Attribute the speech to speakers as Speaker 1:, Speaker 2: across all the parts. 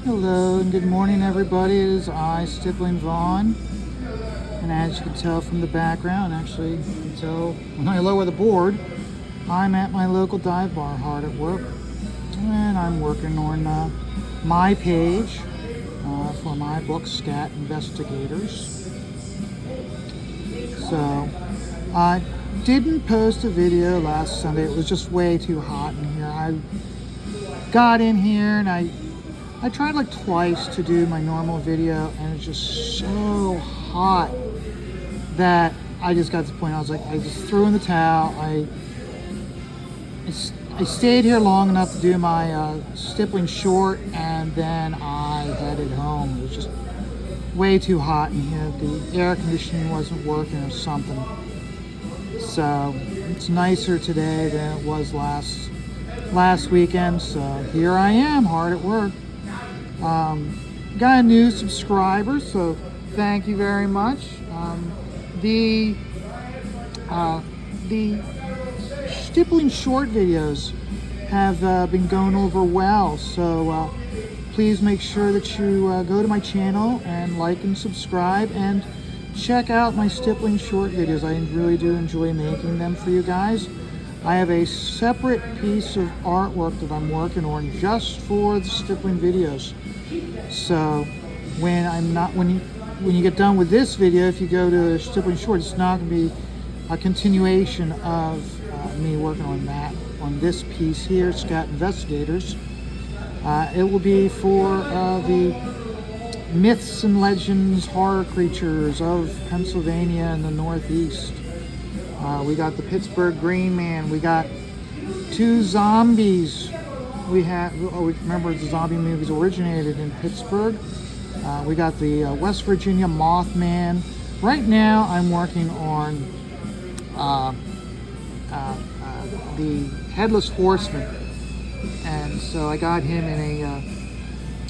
Speaker 1: Hello and good morning, everybody. It is I, Stippling Vaughn, and as you can tell from the background, actually you can tell when I lower the board, I'm at my local dive bar, hard at work, and I'm working on my page for my book, Scat Investigators. So I didn't post a video last Sunday. It was just way too hot in here. I got in here and I tried like twice to do my normal video, and it's just so hot that I just got to the point I was like, I just threw in the towel. I stayed here long enough to do my stippling short, and then I headed home. It was just way too hot in here. The air conditioning wasn't working or something. So it's nicer today than it was last weekend. So here I am, hard at work. Got a new subscriber, so thank you very much. The stippling short videos have been going over well, so please make sure that you go to my channel and like and subscribe and check out my stippling short videos. I really do enjoy making them for you guys. I have a separate piece of artwork that I'm working on just for the stippling videos. So when you get done with this video, if you go to stippling short, it's not going to be a continuation of me working on this piece here, Scat Investigators. It will be for the myths and legends, horror creatures of Pennsylvania and the Northeast. We got the Pittsburgh Green Man. We got two zombies. Remember the zombie movies originated in Pittsburgh. We got the West Virginia Mothman. Right now I'm working on the Headless Horseman, and so I got him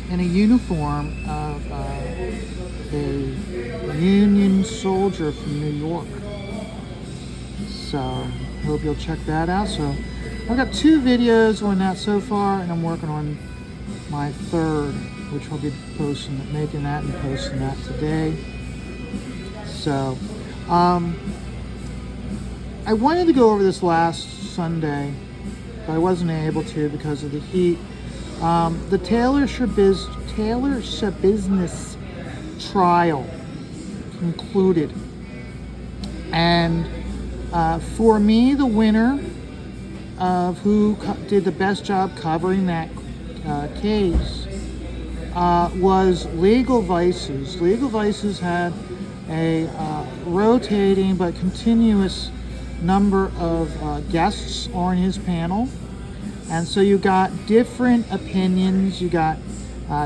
Speaker 1: in a uniform of a Union soldier from New York. So hope you'll check that out. So I've got 2 videos on that so far, and I'm working on my third, which I'll be making that and posting that today. So I wanted to go over this last Sunday, but I wasn't able to because of the heat. The Taylor Shabusiness trial concluded, and for me, the winner of who did the best job covering that case was Legal Vices. Legal Vices had a rotating but continuous number of guests on his panel, and so you got different opinions, you got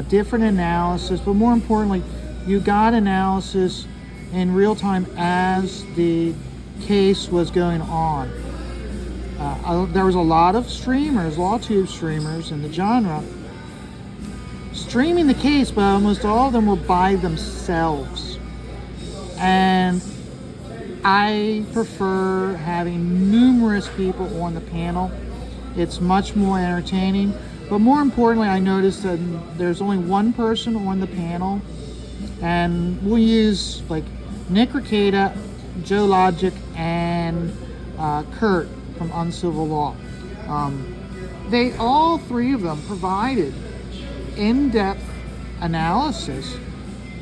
Speaker 1: different analysis, but more importantly, you got analysis in real time as the case was going on. There was a lot of streamers, LawTube streamers in the genre, streaming the case, but almost all of them were by themselves. And I prefer having numerous people on the panel. It's much more entertaining. But more importantly, I noticed that there's only one person on the panel, and we'll use like Nick Ricada, Joe Logic, and Kurt from Uncivil Law. They all 3 of them provided in-depth analysis,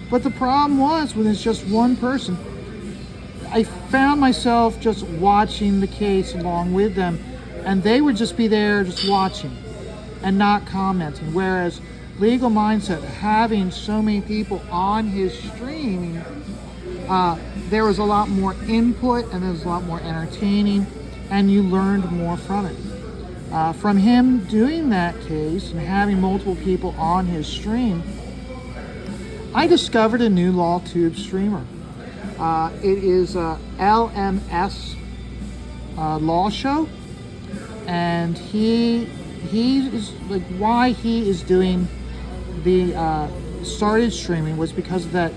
Speaker 1: but the problem was when it's just one person, I found myself just watching the case along with them, and they would just be there just watching and not commenting, whereas Legal Mindset, having so many people on his stream, there was a lot more input and there was a lot more entertaining, and you learned more from it. From him doing that case and having multiple people on his stream, I discovered a new LawTube streamer. It is LMS Law Show, and he is like, why he is doing the started streaming was because of that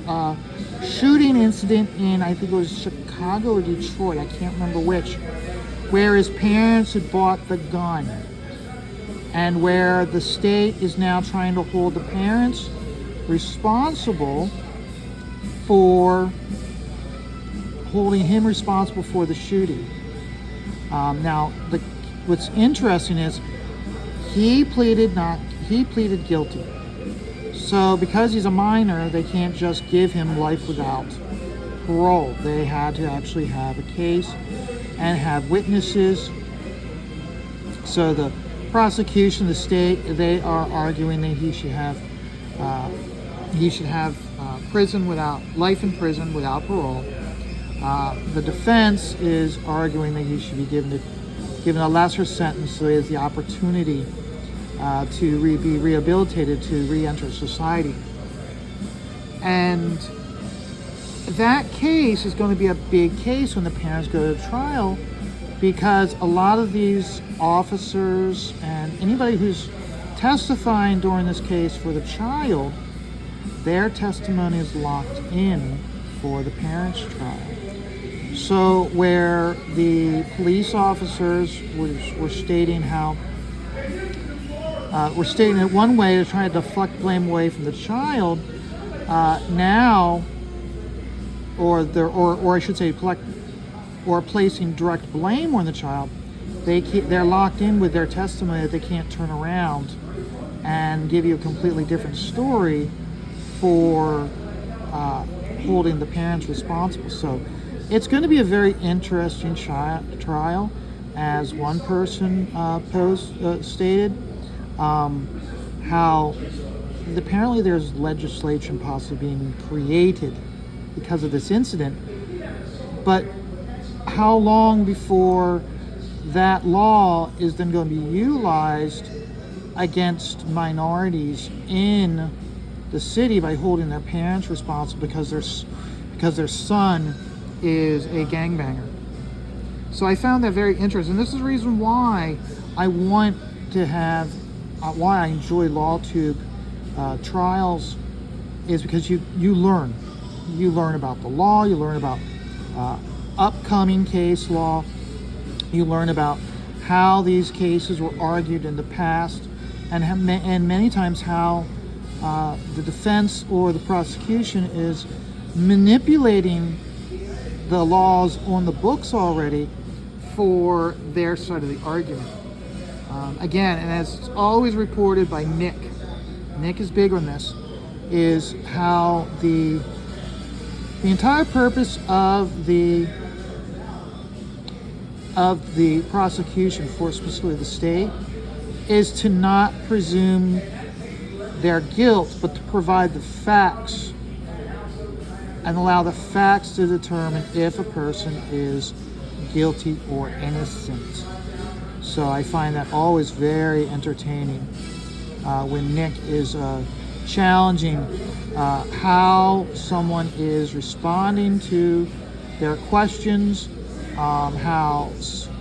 Speaker 1: shooting incident in, I think it was Chicago or Detroit, I can't remember which, where his parents had bought the gun. and where the state is now trying to hold the parents responsible for holding him responsible for the shooting. Now, what's interesting is he pleaded guilty. So because he's a minor, they can't just give him life without parole. They had to actually have a case and have witnesses. So the prosecution, the state, they are arguing that he should have life in prison without parole. The defense is arguing that he should be given a lesser sentence so he has the opportunity to be rehabilitated to re-enter society. And that case is going to be a big case when the parents go to trial, because a lot of these officers and anybody who's testifying during this case for the child, their testimony is locked in for the parents' trial. So where the police officers were stating it one way to try to deflect blame away from the child, now, or I should say, placing direct blame on the child, they're locked in with their testimony that they can't turn around and give you a completely different story for holding the parents responsible. So it's going to be a very interesting trial, as one person stated, how apparently there's legislation possibly being created because of this incident, but how long before that law is then going to be utilized against minorities in the city by holding their parents responsible because their son is a gangbanger. So I found that very interesting. This is the reason why I want to have, why I enjoy LawTube trials, is because you learn about the law, you learn about upcoming case law, you learn about how these cases were argued in the past, and many times how the defense or the prosecution is manipulating the laws on the books already for their side of the argument. Again, and as it's always reported by Nick is big on this, is how the entire purpose of the prosecution, for specifically the state, is to not presume their guilt, but to provide the facts and allow the facts to determine if a person is guilty or innocent. So I find that always very entertaining when Nick is challenging how someone is responding to their questions, how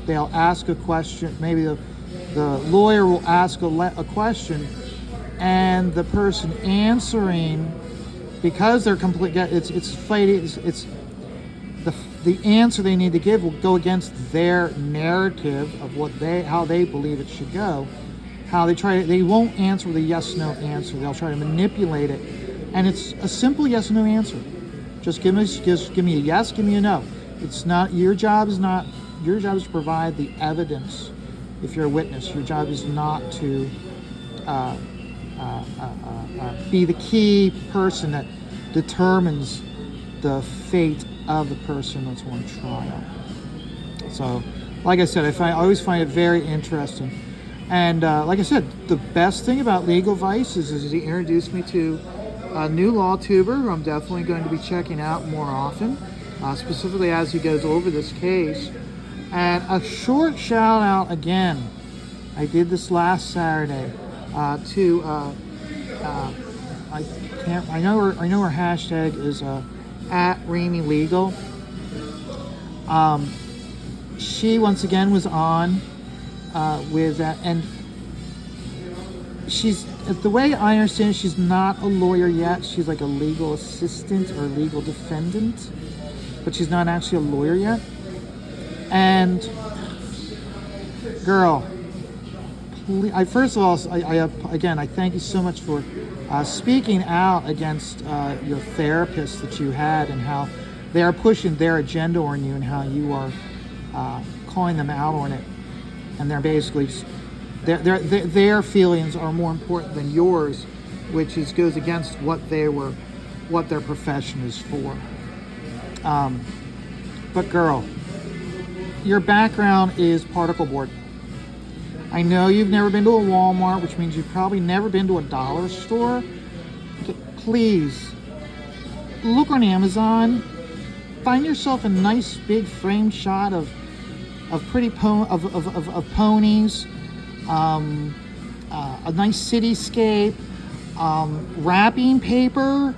Speaker 1: they'll ask a question, maybe the lawyer will ask a question, and the person answering, because they're complete, it's fighting, it's the answer they need to give will go against their narrative of how they believe it should go. How they won't answer with a yes/no answer. They'll try to manipulate it, and it's a simple yes/no answer. Just give me a yes, give me a no. It's not your job. Is to provide the evidence. If you're a witness, your job is not to be the key person that determines the fate of the person that's on trial. So, like I said, I always find it very interesting. And like I said, the best thing about Legal Vice is he introduced me to a new LawTuber who I'm definitely going to be checking out more often, specifically as he goes over this case. And a short shout out again, I did this last Saturday, to I know her hashtag is at Rainy Legal. She once again was on with that, and she's, the way I understand it, she's not a lawyer yet. She's like a legal assistant or legal defendant, but she's not actually a lawyer yet. And girl, first of all, again, I thank you so much for speaking out against your therapist that you had and how they are pushing their agenda on you and how you are calling them out on it. And they're basically, their feelings are more important than yours, which goes against what their profession is for. But girl, your background is particle board. I know you've never been to a Walmart, which means you've probably never been to a dollar store. Okay, please, look on Amazon. Find yourself a nice big framed shot of pretty ponies, a nice cityscape, wrapping paper.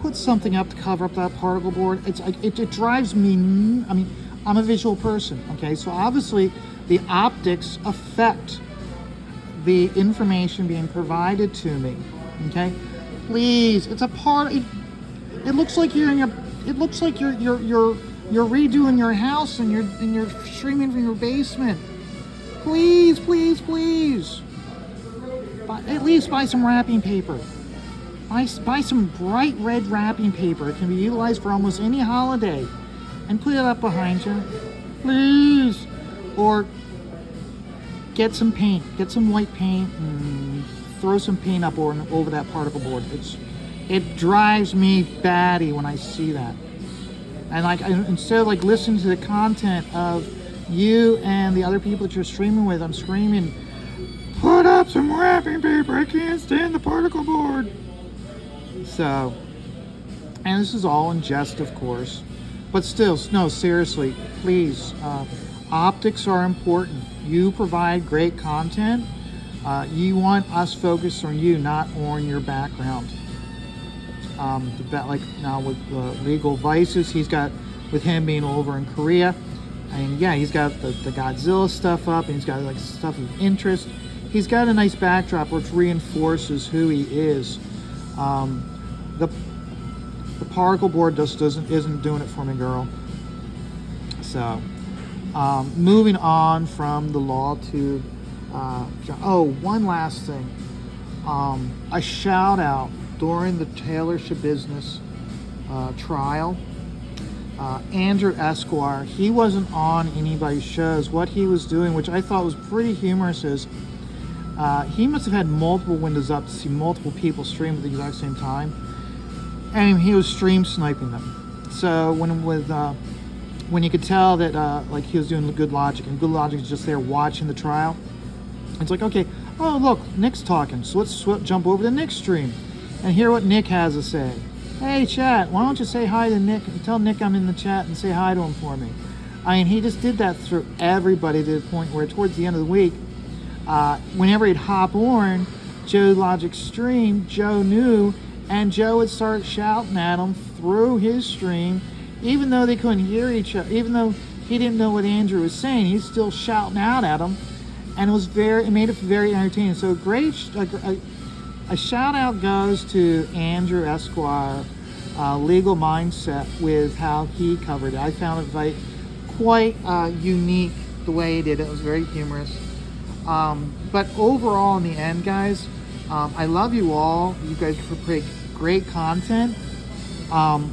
Speaker 1: Put something up to cover up that particle board. It drives me. I mean, I'm a visual person. Okay, so obviously the optics affect the information being provided to me. Okay, please, it's a part. It looks like you're in your. It looks like you're redoing your house and you're streaming from your basement. Please, please, please. At least buy some wrapping paper. Buy some bright red wrapping paper. It can be utilized for almost any holiday, and put it up behind you, please. Or get some paint, get some white paint, and throw some paint up over that particle board. It drives me batty when I see that. And instead of listening to the content of you and the other people that you're streaming with, I'm screaming, put up some wrapping paper. I can't stand the particle board. So, and this is all in jest, of course, but still, no, seriously, please. Optics are important. You provide great content. You want us focused on you, not on your background. Like now with Legal Vices, he's got, with him being over in Korea, and yeah, he's got the Godzilla stuff up, and he's got stuff of interest. He's got a nice backdrop which reinforces who he is. The particle board just isn't doing it for me, girl. So, moving on from the law to one last thing. A shout out during the Taylor Shabusiness trial. Andrew Esquire, he wasn't on anybody's shows. What he was doing, which I thought was pretty humorous, is he must have had multiple windows up to see multiple people stream at the exact same time, and he was stream sniping them. So when you could tell that he was doing the Good Logic, and Good Logic is just there watching the trial, it's like, okay, oh look, Nick's talking, so let's jump over to Nick's stream and hear what Nick has to say. Hey chat, why don't you say hi to Nick and tell Nick I'm in the chat and say hi to him for me. I mean, he just did that through everybody to the point where towards the end of the week, whenever he'd hop on Joe Logic's stream, Joe knew, and Joe would start shouting at him through his stream, even though they couldn't hear each other, even though he didn't know what Andrew was saying, he's still shouting out at him, and it made it very entertaining. So a shout out goes to Andrew Esquire, Legal Mindset, with how he covered it. I found it quite unique the way he did it. It was very humorous. But overall, in the end, guys, I love you all. You guys create great content. And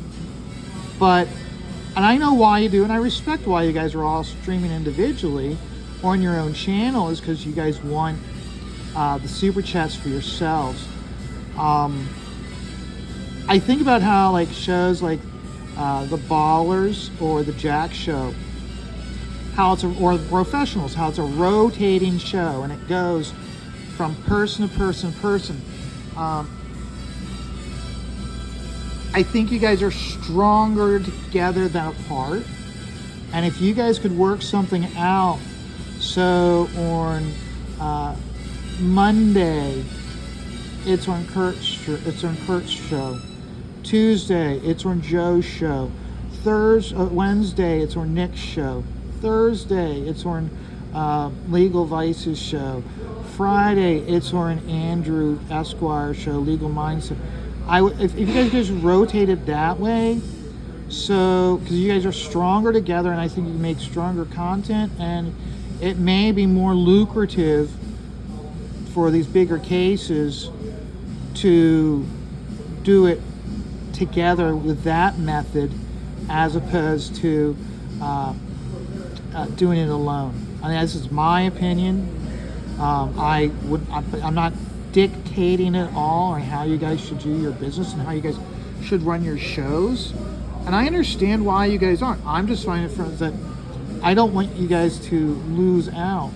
Speaker 1: I know why you do, and I respect why you guys are all streaming individually on your own channel, is because you guys want the super chats for yourselves. I think about how shows like the Ballers or the Jack Show, or the Professionals, how it's a rotating show and it goes from person to person. I think you guys are stronger together than apart, and if you guys could work something out, so on Monday it's on Kurt's show, Tuesday it's on Joe's show, Wednesday it's on Nick's show, Thursday it's on Legal Vices show, Friday it's on Andrew Esquire show, Legal Mindset. If you guys just rotate it that way, so because you guys are stronger together, and I think you can make stronger content, and it may be more lucrative for these bigger cases to do it together with that method as opposed to doing it alone. I mean, this is my opinion. I'm not dictating at all on how you guys should do your business and how you guys should run your shows. And I understand why you guys aren't. I'm just finding friends that I don't want you guys to lose out.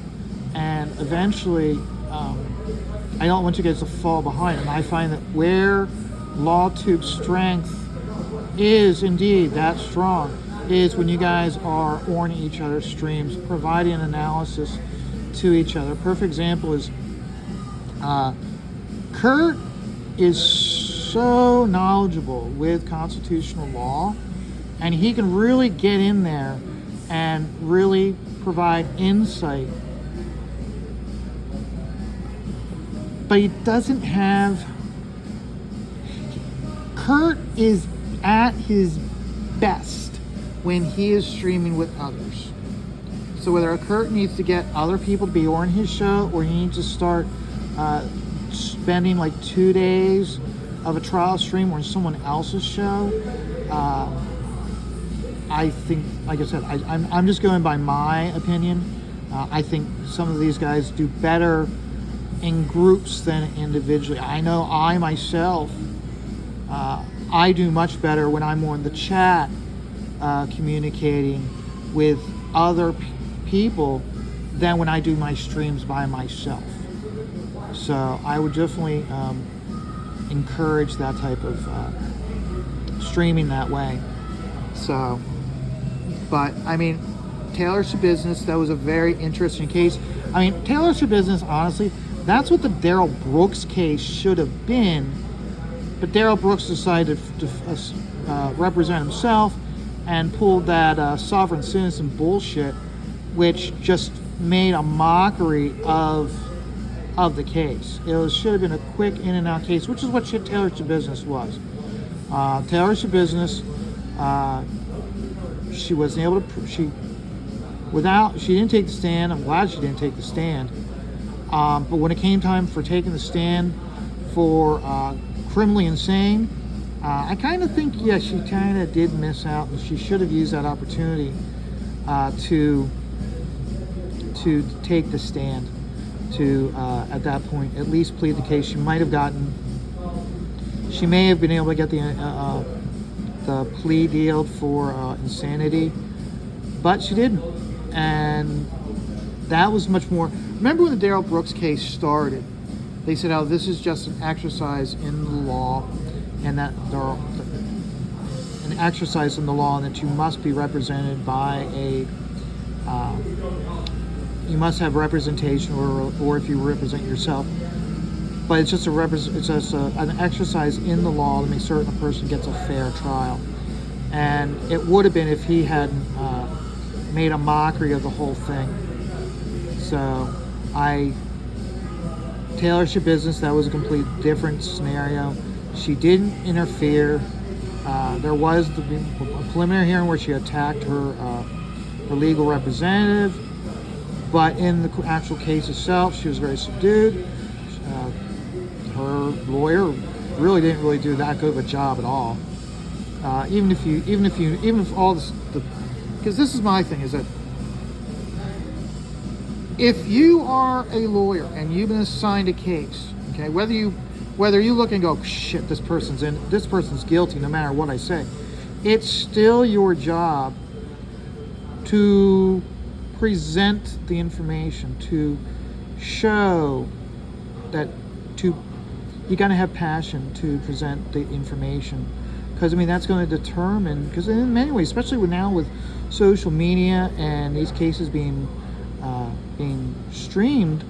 Speaker 1: And eventually, I don't want you guys to fall behind. And I find that where LawTube's strength is indeed that strong is when you guys are on each other's streams, providing analysis to each other. Perfect example is Kurt is so knowledgeable with constitutional law, and he can really get in there and really provide insight. But he doesn't have... Kurt is at his best when he is streaming with others. So whether Kurt needs to get other people to be on his show, or he needs to start spending like 2 days of a trial stream on someone else's show, I think, like I said, I'm just going by my opinion. I think some of these guys do better in groups than individually. I know I myself, I do much better when I'm on the chat communicating with other people than when I do my streams by myself. So I would definitely encourage that type of streaming that way. So, but I mean, Taylor Shabusiness, that was a very interesting case. I mean, Taylor Shabusiness, honestly, that's what the Darrell Brooks case should have been. But Darrell Brooks decided to represent himself and pulled that sovereign citizen bullshit, which just made a mockery of the case. It should have been a quick in and out case, which is what Taylor Shabusiness was. Taylor Shabusiness, she wasn't able to. She didn't take the stand. I'm glad she didn't take the stand. But when it came time for taking the stand for criminally insane, I kind of think, yeah, she kind of did miss out, and she should have used that opportunity to take the stand, to at that point at least plead the case. She may have been able to get the plea deal for insanity, but she didn't. And that was much more. Remember when the Darrell Brooks case started, they said, oh, this is just an exercise in the law, and that an exercise in the law, and that you must be represented by you must have representation, or if you represent yourself. But it's just an exercise in the law to make certain a person gets a fair trial. And it would have been if he hadn't made a mockery of the whole thing. So Taylor Shabusiness, that was a complete different scenario. She didn't interfere. There was a preliminary hearing where she attacked her legal representative, but in the actual case itself, she was very subdued. Her lawyer really didn't do that good of a job at all. Even if all this, because this is my thing, is that if you are a lawyer and you've been assigned a case, okay, whether you look and go, shit, this person's guilty no matter what I say, it's still your job to present the information, to show that you got to have passion to present the information, because I mean that's going to determine, because in many ways, especially now with social media and these cases being streamed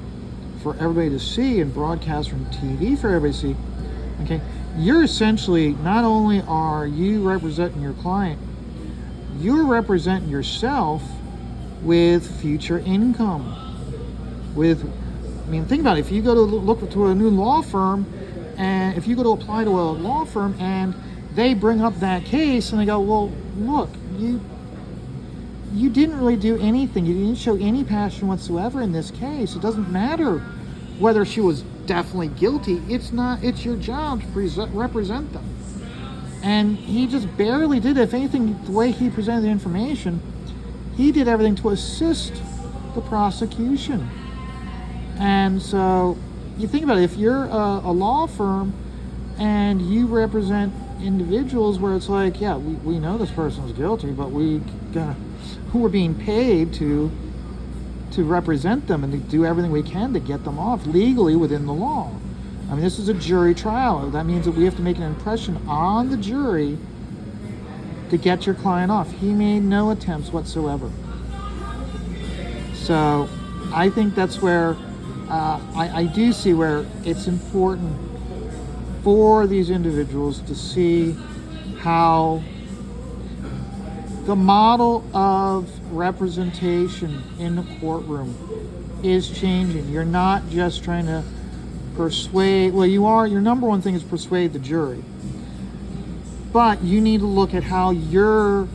Speaker 1: for everybody to see and broadcast from TV for everybody to see, okay, you're essentially, not only are you representing your client, you're representing yourself with future income. Think about it. If you go to look to a new law firm, and if you go to apply to a law firm and they bring up that case and they go, well, look, you didn't really do anything. You didn't show any passion whatsoever in this case. It doesn't matter whether she was definitely guilty, it's not. It's your job to represent them. And he just barely did. If anything, the way he presented the information, he did everything to assist the prosecution. And so you think about it, if you're a law firm and you represent individuals where it's like, yeah, we know this person's guilty, but who are being paid to represent them and to do everything we can to get them off legally within the law. I mean, this is a jury trial. That means that we have to make an impression on the jury to get your client off. He made no attempts whatsoever. So I think that's where I do see where it's important for these individuals to see how the model of representation in the courtroom is changing. You're not just trying to persuade, well, you are, your number one thing is persuade the jury. But you need to look at how you're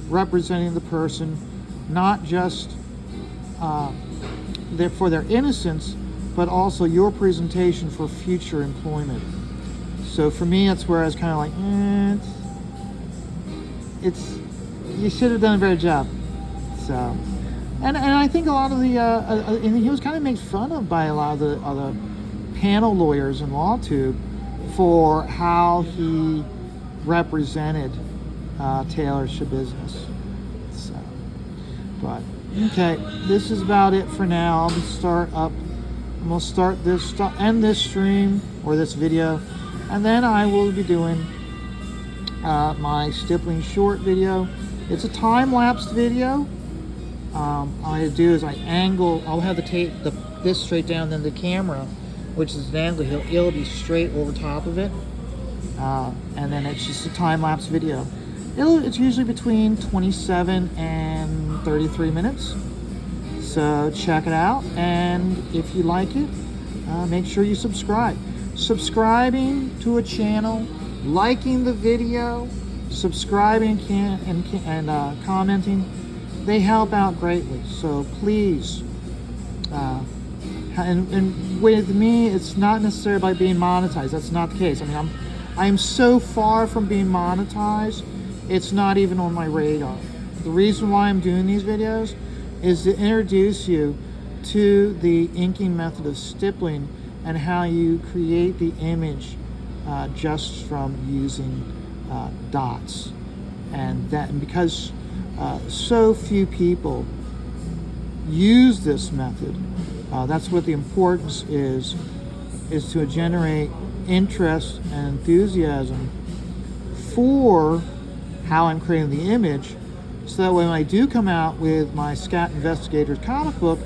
Speaker 1: representing the person, not just for their innocence, but also your presentation for future employment. So for me, that's where I was kind of like, you should have done a better job. So, and I think a lot of the, and he was kind of made fun of by a lot of the other panel lawyers in LawTube for how he represented Taylor Shabusiness. So, but okay, this is about it for now. I'm gonna start this, end this stream or this video, and then I will be doing my stippling short video. It's a time-lapsed video. All I do is I'll have the tape, this straight down, then the camera, which is an angle, it'll be straight over top of it. And then it's just a time-lapse video. It's usually between 27 and 33 minutes. So check it out, and if you like it, make sure you subscribe. Subscribing to a channel, liking the video, subscribing and commenting, they help out greatly. So please, and with me, it's not necessarily by being monetized. That's not the case. I mean, I'm so far from being monetized, it's not even on my radar. The reason why I'm doing these videos is to introduce you to the inking method of stippling and how you create the image just from using dots. And because so few people use this method, that's what the importance is to generate interest and enthusiasm for how I'm creating the image, so that when I do come out with my Scat Investigators comic book,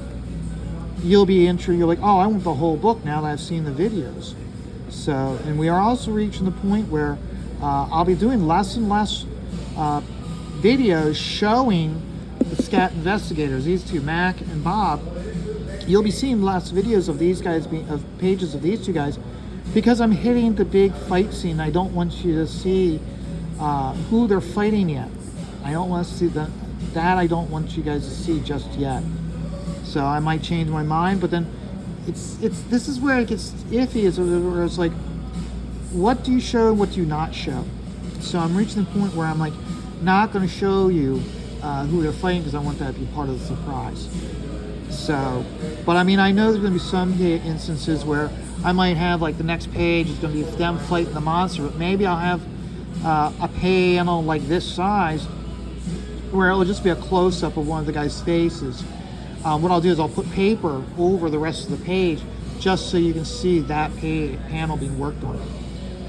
Speaker 1: you'll be interested. You're like, oh, I want the whole book now that I've seen the videos. So, and we are also reaching the point where I'll be doing less and less videos showing the Scat Investigators, these two, Mac and Bob. You'll be seeing less videos of these guys, of pages of these two guys, because I'm hitting the big fight scene. I don't want you to see who they're fighting yet. I don't want to see that I don't want you guys to see just yet. So I might change my mind, but then this is where it gets iffy, is where it's like, what do you show and what do you not show? So I'm reaching the point where I'm like, not going to show you who they're fighting, because I want that to be part of the surprise. So, but I mean, I know there's going to be some instances where I might have, like, the next page is going to be them fighting the monster, but maybe I'll have a panel like this size where it'll just be a close-up of one of the guys' faces. What I'll do is I'll put paper over the rest of the page just so you can see that panel being worked on.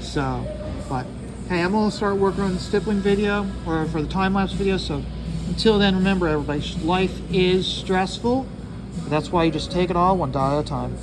Speaker 1: So, but hey, I'm going to start working on the stippling video, or for the time-lapse video. So until then, remember, everybody, life is stressful. That's why you just take it all one day at a time.